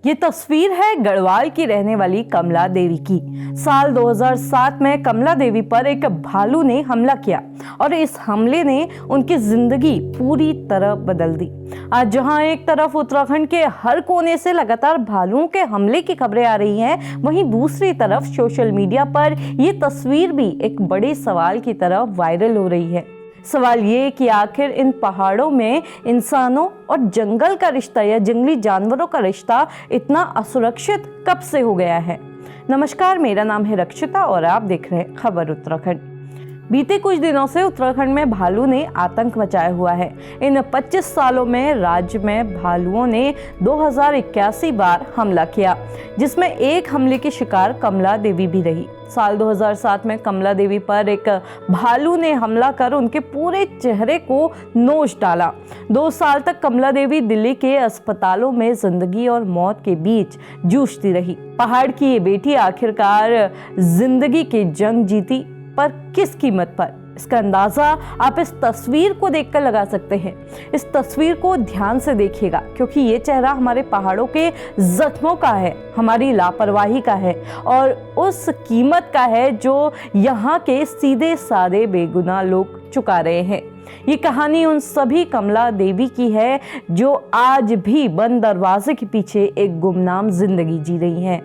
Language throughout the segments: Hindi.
ये तस्वीर है गढ़वाल की रहने वाली कमला देवी की। साल 2007 में कमला देवी पर एक भालू ने हमला किया और इस हमले ने उनकी जिंदगी पूरी तरह बदल दी। आज जहां एक तरफ उत्तराखंड के हर कोने से लगातार भालुओं के हमले की खबरें आ रही हैं, वहीं दूसरी तरफ सोशल मीडिया पर ये तस्वीर भी एक बड़े सवाल की तरह वायरल हो रही है। सवाल ये कि आखिर इन पहाड़ों में इंसानों और जंगल का रिश्ता या जंगली जानवरों का रिश्ता इतना असुरक्षित कब से हो गया है। नमस्कार, मेरा नाम है रक्षिता और आप देख रहे हैं खबर उत्तराखंड। बीते कुछ दिनों से उत्तराखंड में भालू ने आतंक मचाया हुआ है। इन 25 सालों में राज्य में भालुओं ने 2081 बार हमला किया, जिसमें एक हमले की शिकार कमला देवी भी रही। साल 2007 में कमला देवी पर एक भालू ने हमला कर उनके पूरे चेहरे को नोच डाला। 2 साल तक कमला देवी दिल्ली के अस्पतालों में जिंदगी और मौत के बीच जूझती रही। पहाड़ की ये बेटी आखिरकार जिंदगी की जंग जीती, पर किस कीमत पर? इसका अंदाजा आप इस तस्वीर को देखकर लगा सकते हैं। इस तस्वीर को ध्यान से देखिएगा, क्योंकि ये चेहरा हमारे पहाड़ों के जख्मों का है, हमारी लापरवाही का है और उस कीमत का है जो यहाँ के सीधे साधे बेगुनाह लोग चुका रहे हैं। ये कहानी उन सभी कमला देवी की है जो आज भी बंद दरवाजे के पीछे एक गुमनाम जिंदगी जी रही हैं।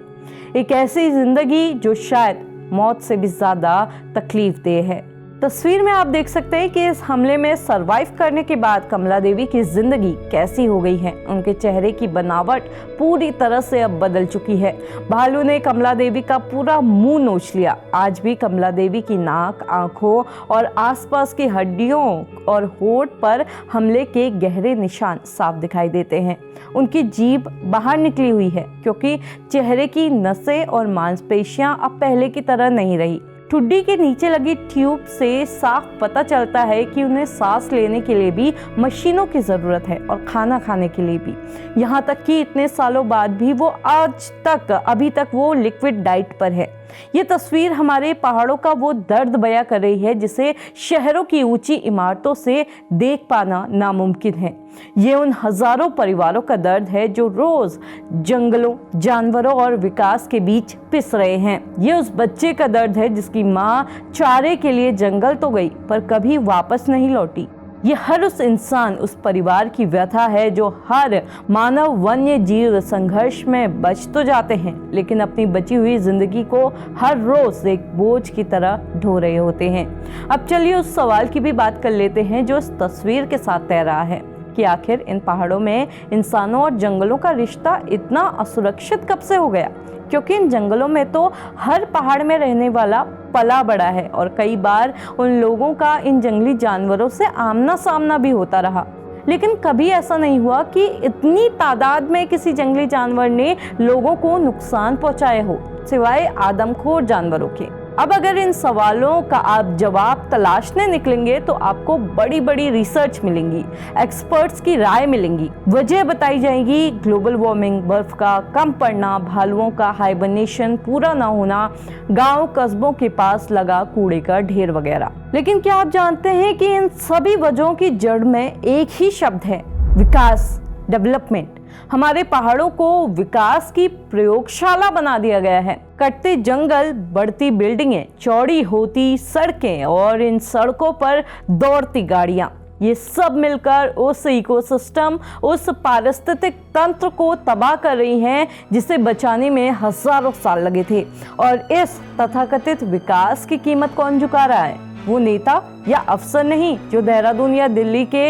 एक ऐसी जिंदगी जो शायद मौत से भी ज्यादा तकलीफ दे है। तस्वीर में आप देख सकते हैं कि इस हमले में सरवाइव करने के बाद कमला देवी की जिंदगी कैसी हो गई है। उनके चेहरे की बनावट पूरी तरह से अब बदल चुकी है। भालू ने कमला देवी का पूरा मुंह नोच लिया। आज भी कमला देवी की नाक, आंखों और आसपास की हड्डियों और होंठ पर हमले के गहरे निशान साफ दिखाई देते हैं। उनकी जीभ बाहर निकली हुई है, क्योंकि चेहरे की नसें और मांसपेशियां अब पहले की तरह नहीं रही। ठुड्डी के नीचे लगी ट्यूब से साफ पता चलता है कि उन्हें सांस लेने के लिए भी मशीनों की जरूरत है और खाना खाने के लिए भी। यहाँ तक कि इतने सालों बाद भी वो अभी तक वो लिक्विड डाइट पर है। ये तस्वीर हमारे पहाड़ों का वो दर्द बयां कर रही है जिसे शहरों की ऊंची इमारतों से देख पाना नामुमकिन है। ये उन हजारों परिवारों का दर्द है जो रोज जंगलों, जानवरों और विकास के बीच पिस रहे हैं। ये उस बच्चे का दर्द है जिसकी माँ चारे के लिए जंगल तो गई पर कभी वापस नहीं लौटी। ये हर उस इंसान, उस परिवार की व्यथा है जो हर मानव वन्य जीव संघर्ष में बच तो जाते हैं, लेकिन अपनी बची हुई जिंदगी को हर रोज एक बोझ की तरह ढो रहे होते हैं। अब चलिए उस सवाल की भी बात कर लेते हैं जो इस तस्वीर के साथ तैर रहा है कि आखिर इन पहाड़ों में इंसानों और जंगलों का रिश्ता इतना असुरक्षित कब से हो गया। क्योंकि इन जंगलों में तो हर पहाड़ में रहने वाला पला बड़ा है और कई बार उन लोगों का इन जंगली जानवरों से आमना सामना भी होता रहा। लेकिन कभी ऐसा नहीं हुआ कि इतनी तादाद में किसी जंगली जानवर ने लोगों को नुकसान पहुंचाया हो, सिवाय आदमखोर जानवरों के। अब अगर इन सवालों का आप जवाब तलाशने निकलेंगे तो आपको बड़ी बड़ी रिसर्च मिलेंगी, एक्सपर्ट्स की राय मिलेंगी, वजह बताई जाएगी। ग्लोबल वार्मिंग, बर्फ का कम पड़ना, भालुओं का हाइबरनेशन पूरा ना होना, गांव कस्बों के पास लगा कूड़े का ढेर वगैरह। लेकिन क्या आप जानते हैं कि इन सभी वजहों की जड़ में एक ही शब्द है, विकास, डेवलपमेंट। हमारे पहाड़ों को विकास की प्रयोगशाला बना दिया गया है। कटते जंगल, बढ़ती बिल्डिंगें, चौड़ी होती सड़कें और इन सड़कों पर दौड़ती गाड़ियां, ये सब मिलकर उस इकोसिस्टम, उस पारिस्थितिक तंत्र को तबाह कर रही हैं जिसे बचाने में हजारों साल लगे थे। और इस तथाकथित विकास की कीमत कौन चुका रहा है? वो नेता या अफसर नहीं जो देहरादून या दिल्ली के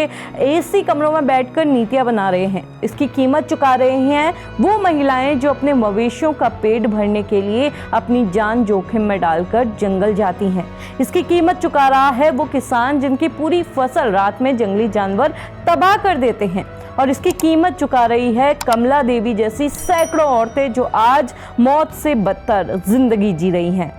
एसी कमरों में बैठकर नीतियां बना रहे हैं। इसकी कीमत चुका रहे हैं वो महिलाएं जो अपने मवेशियों का पेट भरने के लिए अपनी जान जोखिम में डालकर जंगल जाती हैं। इसकी कीमत चुका रहा है वो किसान जिनकी पूरी फसल रात में जंगली जानवर तबाह कर देते हैं। और इसकी कीमत चुका रही है कमला देवी जैसी सैकड़ों औरतें जो आज मौत से बदतर जिंदगी जी रही हैं।